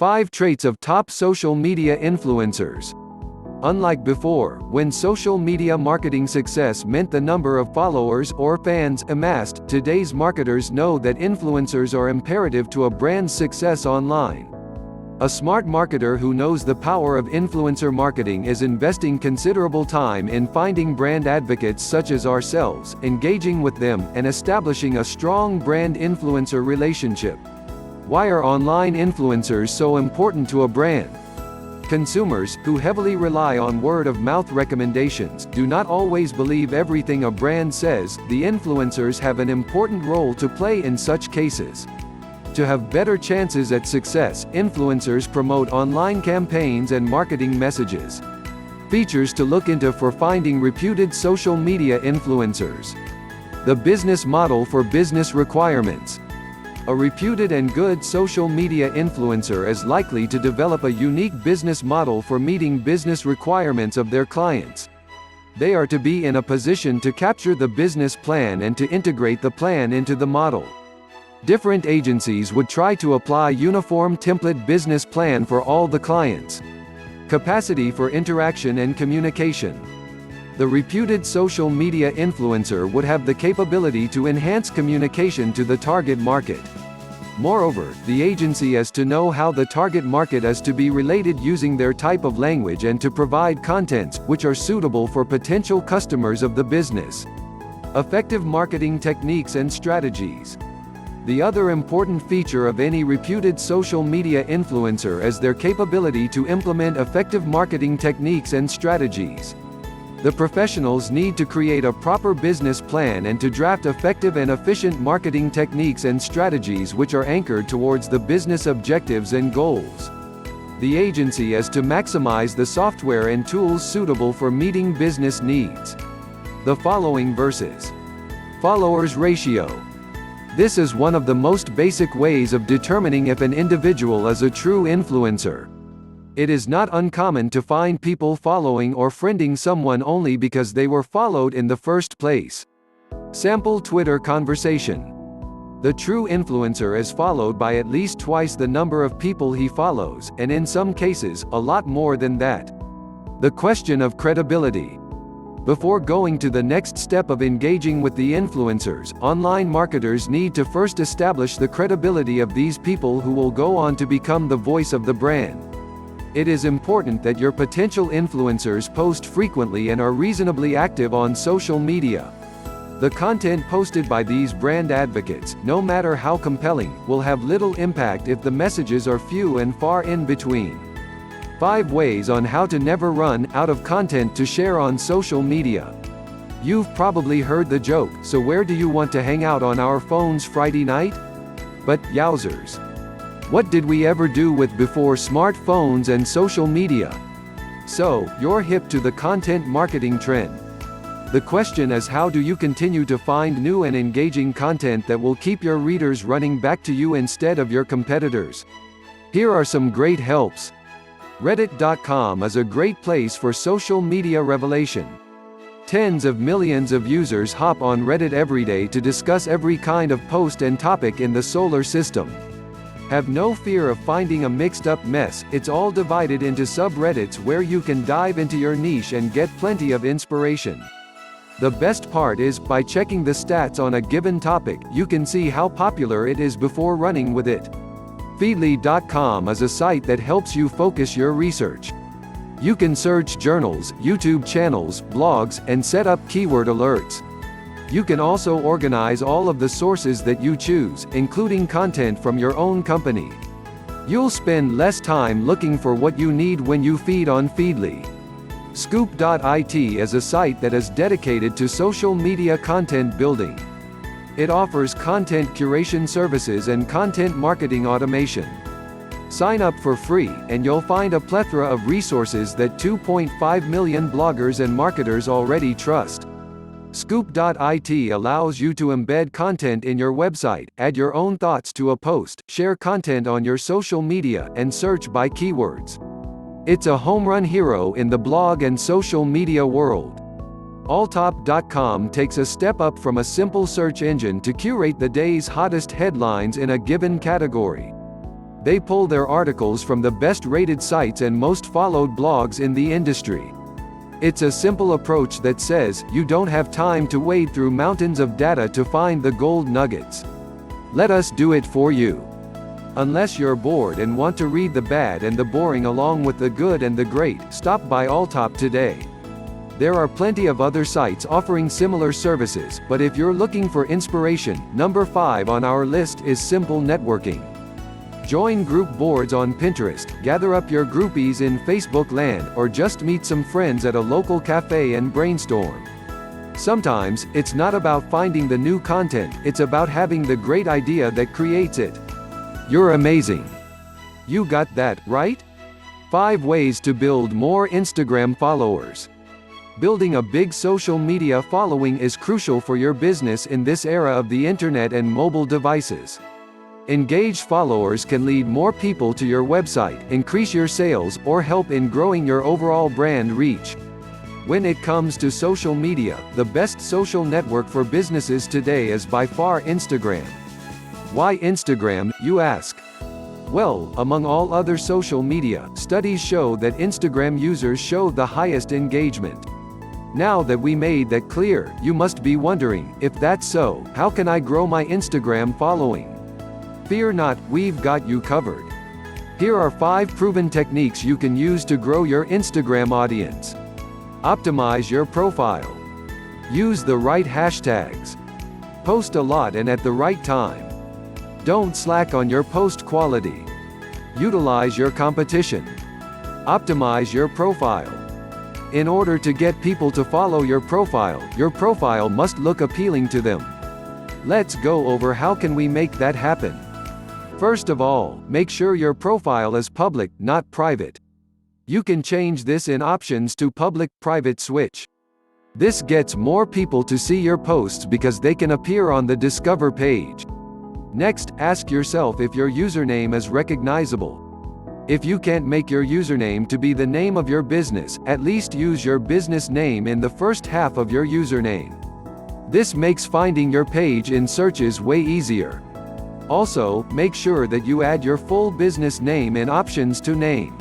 5 traits of top social media influencers. Unlike before, when social media marketing success meant the number of followers or fans amassed, today's marketers know that influencers are imperative to a brand's success online. A smart marketer who knows the power of influencer marketing is investing considerable time in finding brand advocates such as ourselves, engaging with them, and establishing a strong brand influencer relationship. Why are online influencers so important to a brand? Consumers, who heavily rely on word-of-mouth recommendations, do not always believe everything a brand says. The influencers have an important role to play in such cases. To have better chances at success, influencers promote online campaigns and marketing messages. Features to look into for finding reputed social media influencers. The business model for business requirements. A reputed and good social media influencer is likely to develop a unique business model for meeting business requirements of their clients. They are to be in a position to capture the business plan and to integrate the plan into the model. Different agencies would try to apply uniform template business plan for all the clients. Capacity for interaction and communication. The reputed social media influencer would have the capability to enhance communication to the target market. Moreover, the agency is to know how the target market is to be related using their type of language and to provide contents which are suitable for potential customers of the business. Effective marketing techniques and strategies. The other important feature of any reputed social media influencer is their capability to implement effective marketing techniques and strategies. The professionals need to create a proper business plan and to draft effective and efficient marketing techniques and strategies which are anchored towards the business objectives and goals. The agency is to maximize the software and tools suitable for meeting business needs. The following verses. Followers ratio. This is one of the most basic ways of determining if an individual is a true influencer. It is not uncommon to find people following or friending someone only because they were followed in the first place. Sample Twitter conversation. The true influencer is followed by at least twice the number of people he follows, and in some cases, a lot more than that. The question of credibility. Before going to the next step of engaging with the influencers, online marketers need to first establish the credibility of these people who will go on to become the voice of the brand. It is important that your potential influencers post frequently and are reasonably active on social media. The content posted by these brand advocates, no matter how compelling, will have little impact if the messages are few and far in between. 5 ways on how to never run out of content to share on social media. You've probably heard the joke, so where do you want to hang out on our phones Friday night? But, yowzers. What did we ever do with before smartphones and social media? So, you're hip to the content marketing trend. The question is, how do you continue to find new and engaging content that will keep your readers running back to you instead of your competitors? Here are some great helps. Reddit.com is a great place for social media revelation. Tens of millions of users hop on Reddit every day to discuss every kind of post and topic in the solar system. Have no fear of finding a mixed-up mess. It's all divided into subreddits where you can dive into your niche and get plenty of inspiration. The best part is, by checking the stats on a given topic, you can see how popular it is before running with it. Feedly.com is a site that helps you focus your research. You can search journals, YouTube channels, blogs, and set up keyword alerts. You can also organize all of the sources that you choose, including content from your own company. You'll spend less time looking for what you need when you feed on Feedly. Scoop.it is a site that is dedicated to social media content building. It offers content curation services and content marketing automation. Sign up for free, and you'll find a plethora of resources that 2.5 million bloggers and marketers already trust. Scoop.it allows you to embed content in your website, add your own thoughts to a post, share content on your social media, and search by keywords. It's a home run hero in the blog and social media world. Alltop.com takes a step up from a simple search engine to curate the day's hottest headlines in a given category. They pull their articles from the best-rated sites and most followed blogs in the industry. It's a simple approach that says, you don't have time to wade through mountains of data to find the gold nuggets. Let us do it for you. Unless you're bored and want to read the bad and the boring along with the good and the great, stop by Alltop today. There are plenty of other sites offering similar services, but if you're looking for inspiration, number 5 on our list is simple networking. Join group boards on Pinterest, gather up your groupies in Facebook land, or just meet some friends at a local cafe and brainstorm. Sometimes, it's not about finding the new content, it's about having the great idea that creates it. You're amazing. You got that, right? 5 ways to build more Instagram followers. Building a big social media following is crucial for your business in this era of the internet and mobile devices. Engaged followers can lead more people to your website, increase your sales, or help in growing your overall brand reach. When it comes to social media, the best social network for businesses today is by far Instagram. Why Instagram, you ask? Well, among all other social media, studies show that Instagram users show the highest engagement. Now that we made that clear, you must be wondering, if that's so, how can I grow my Instagram following? Fear not, we've got you covered. Here are 5 proven techniques you can use to grow your Instagram audience. Optimize your profile. Use the right hashtags. Post a lot and at the right time. Don't slack on your post quality. Utilize your competition. Optimize your profile. In order to get people to follow your profile must look appealing to them. Let's go over how can we make that happen. First of all, make sure your profile is public, not private. You can change this in Options to Public-Private switch. This gets more people to see your posts because they can appear on the Discover page. Next, ask yourself if your username is recognizable. If you can't make your username to be the name of your business, at least use your business name in the first half of your username. This makes finding your page in searches way easier. Also, make sure that you add your full business name in Options to Name.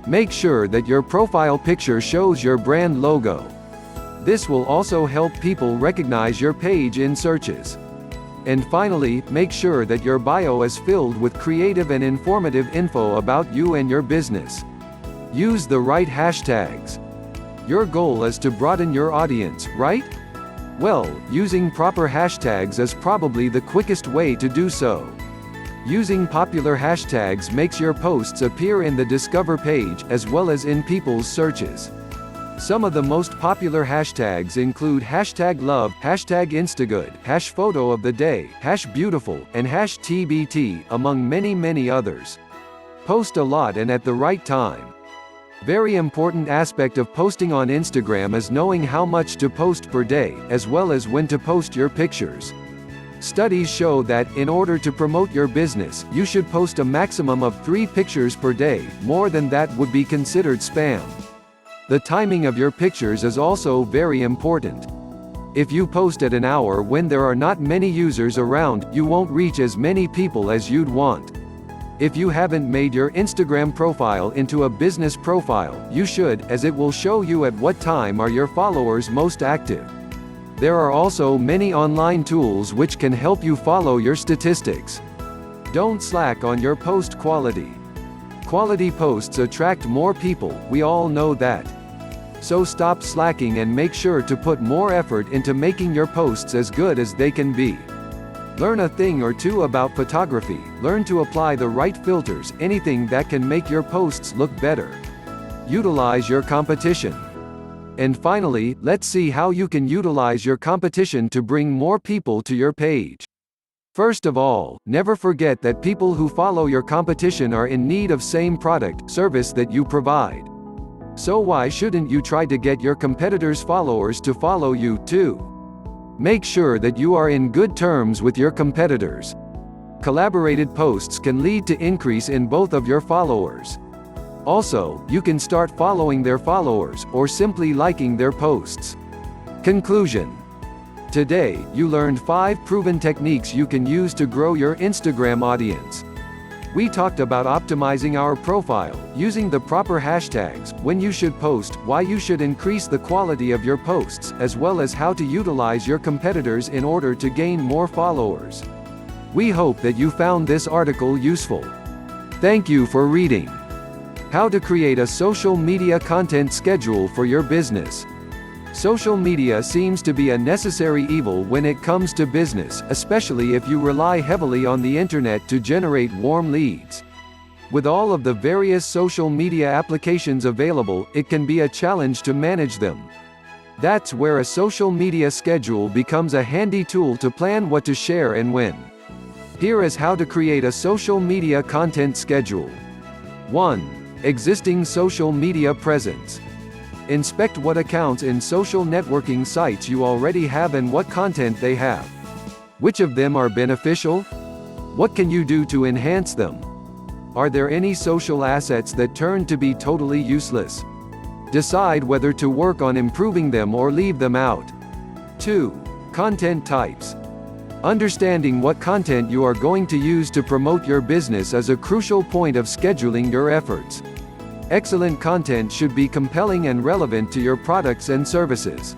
Make sure that your profile picture shows your brand logo. This will also help people recognize your page in searches. And finally, make sure that your bio is filled with creative and informative info about you and your business. Use the right hashtags. Your goal is to broaden your audience, right? Well, using proper hashtags is probably the quickest way to do so. Using popular hashtags makes your posts appear in the Discover page, as well as in people's searches. Some of the most popular hashtags include #love, #instagood, #photo of the day, #beautiful, and #TBT, among many others. Post a lot and at the right time. Very important aspect of posting on Instagram is knowing how much to post per day, as well as when to post your pictures. Studies show that, in order to promote your business, you should post a maximum of 3 pictures per day, more than that would be considered spam. The timing of your pictures is also very important. If you post at an hour when there are not many users around, you won't reach as many people as you'd want. If you haven't made your Instagram profile into a business profile, you should, as it will show you at what time are your followers most active. There are also many online tools which can help you follow your statistics. Don't slack on your post quality. Quality posts attract more people, we all know that. So stop slacking and make sure to put more effort into making your posts as good as they can be. Learn a thing or two about photography, learn to apply the right filters, anything that can make your posts look better. Utilize your competition. And finally, let's see how you can utilize your competition to bring more people to your page. First of all, never forget that people who follow your competition are in need of same product, service that you provide. So why shouldn't you try to get your competitors' followers to follow you too? Make sure that you are in good terms with your competitors. Collaborated posts can lead to increase in both of your followers. Also, you can start following their followers, or simply liking their posts. Conclusion. Today, you learned 5 proven techniques you can use to grow your Instagram audience. We talked about optimizing our profile, using the proper hashtags, when you should post, why you should increase the quality of your posts, as well as how to utilize your competitors in order to gain more followers. We hope that you found this article useful. Thank you for reading. How to create a social media content schedule for your business. Social media seems to be a necessary evil when it comes to business, especially if you rely heavily on the internet to generate warm leads. With all of the various social media applications available, it can be a challenge to manage them. That's where a social media schedule becomes a handy tool to plan what to share and when. Here is how to create a social media content schedule. 1. Existing social media presence. Inspect what accounts in social networking sites you already have and what content they have. Which of them are beneficial? What can you do to enhance them? Are there any social assets that turn to be totally useless? Decide whether to work on improving them or leave them out. 2. Content types. Understanding what content you are going to use to promote your business is a crucial point of scheduling your efforts. Excellent content should be compelling and relevant to your products and services.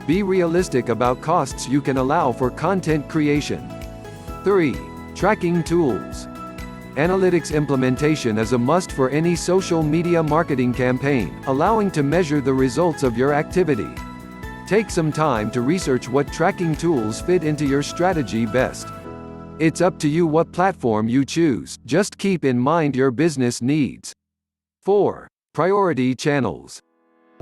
Be realistic about costs you can allow for content creation. 3. Tracking tools. Analytics implementation is a must for any social media marketing campaign, allowing to measure the results of your activity. Take some time to research what tracking tools fit into your strategy best. It's up to you what platform you choose, just keep in mind your business needs. 4. Priority channels.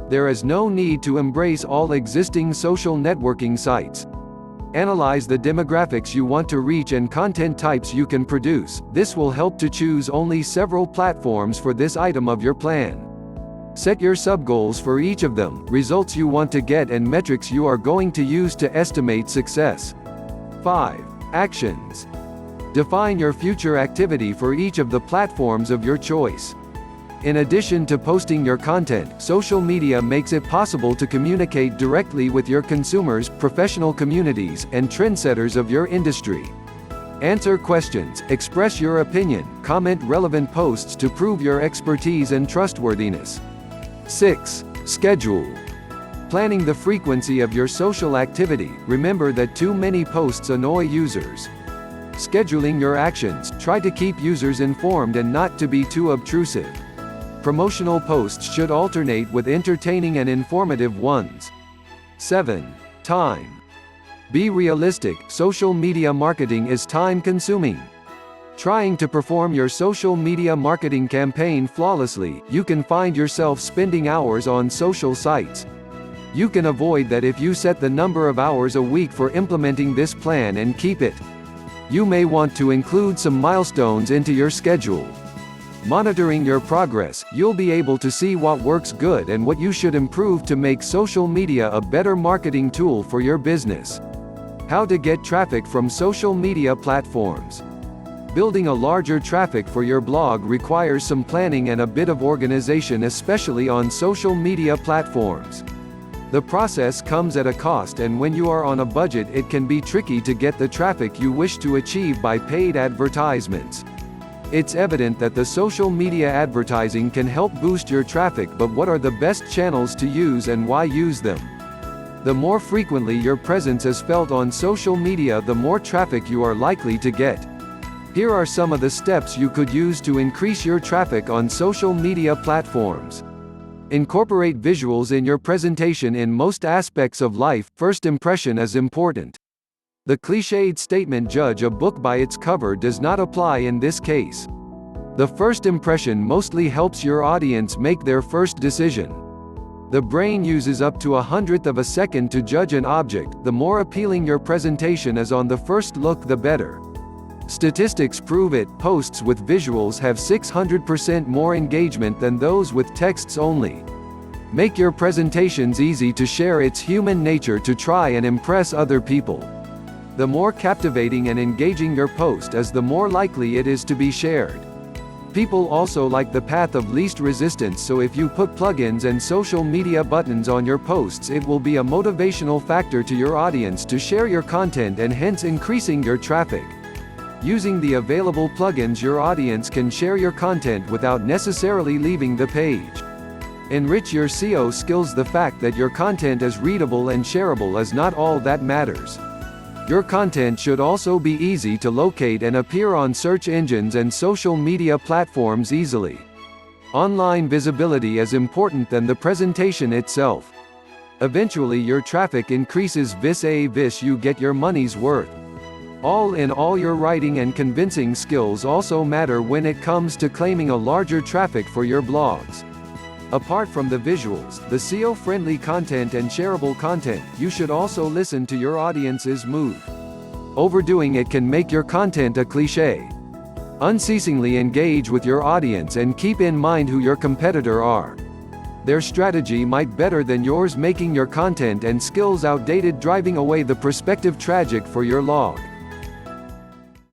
There is no need to embrace all existing social networking sites. Analyze the demographics you want to reach and content types you can produce. This will help to choose only several platforms for this item of your plan. Set your sub-goals for each of them, results you want to get and metrics you are going to use to estimate success. 5. Actions. Define your future activity for each of the platforms of your choice. In addition to posting your content, social media makes it possible to communicate directly with your consumers, professional communities, and trendsetters of your industry. Answer questions, express your opinion, comment relevant posts to prove your expertise and trustworthiness. 6. Schedule. Planning the frequency of your social activity. Remember that too many posts annoy users. Scheduling your actions, try to keep users informed and not to be too obtrusive. Promotional posts should alternate with entertaining and informative ones. 7. Time. Be realistic, social media marketing is time-consuming. Trying to perform your social media marketing campaign flawlessly, you can find yourself spending hours on social sites. You can avoid that if you set the number of hours a week for implementing this plan and keep it. You may want to include some milestones into your schedule. Monitoring your progress, you'll be able to see what works good and what you should improve to make social media a better marketing tool for your business. How to get traffic from social media platforms. Building a larger traffic for your blog requires some planning and a bit of organization, especially on social media platforms. The process comes at a cost, and when you are on a budget, it can be tricky to get the traffic you wish to achieve by paid advertisements. It's evident that the social media advertising can help boost your traffic, but what are the best channels to use and why use them? The more frequently your presence is felt on social media, the more traffic you are likely to get. Here are some of the steps you could use to increase your traffic on social media platforms. Incorporate visuals in your presentation. In most aspects of life, first impression is important. The cliched statement "judge a book by its cover" does not apply in this case. The first impression mostly helps your audience make their first decision. The brain uses up to 1/100th of a second to judge an object. The more appealing your presentation is on the first look, the better. Statistics prove it. Posts with visuals have 600% more engagement than those with texts only. Make your presentations easy to share. It's human nature to try and impress other people. The more captivating and engaging your post is, the more likely it is to be shared. People also like the path of least resistance, so if you put plugins and social media buttons on your posts, it will be a motivational factor to your audience to share your content and hence increasing your traffic. Using the available plugins, your audience can share your content without necessarily leaving the page. Enrich your SEO skills. The fact that your content is readable and shareable is not all that matters. Your content should also be easy to locate and appear on search engines and social media platforms easily. Online visibility is important than the presentation itself. Eventually your traffic increases. Vis-a-vis you get your money's worth. All in all, your writing and convincing skills also matter when it comes to claiming a larger traffic for your blogs. Apart from the visuals, the SEO-friendly content and shareable content, you should also listen to your audience's mood. Overdoing it can make your content a cliché. Unceasingly engage with your audience and keep in mind who your competitor are. Their strategy might be better than yours, making your content and skills outdated, driving away the prospective traffic for your blog.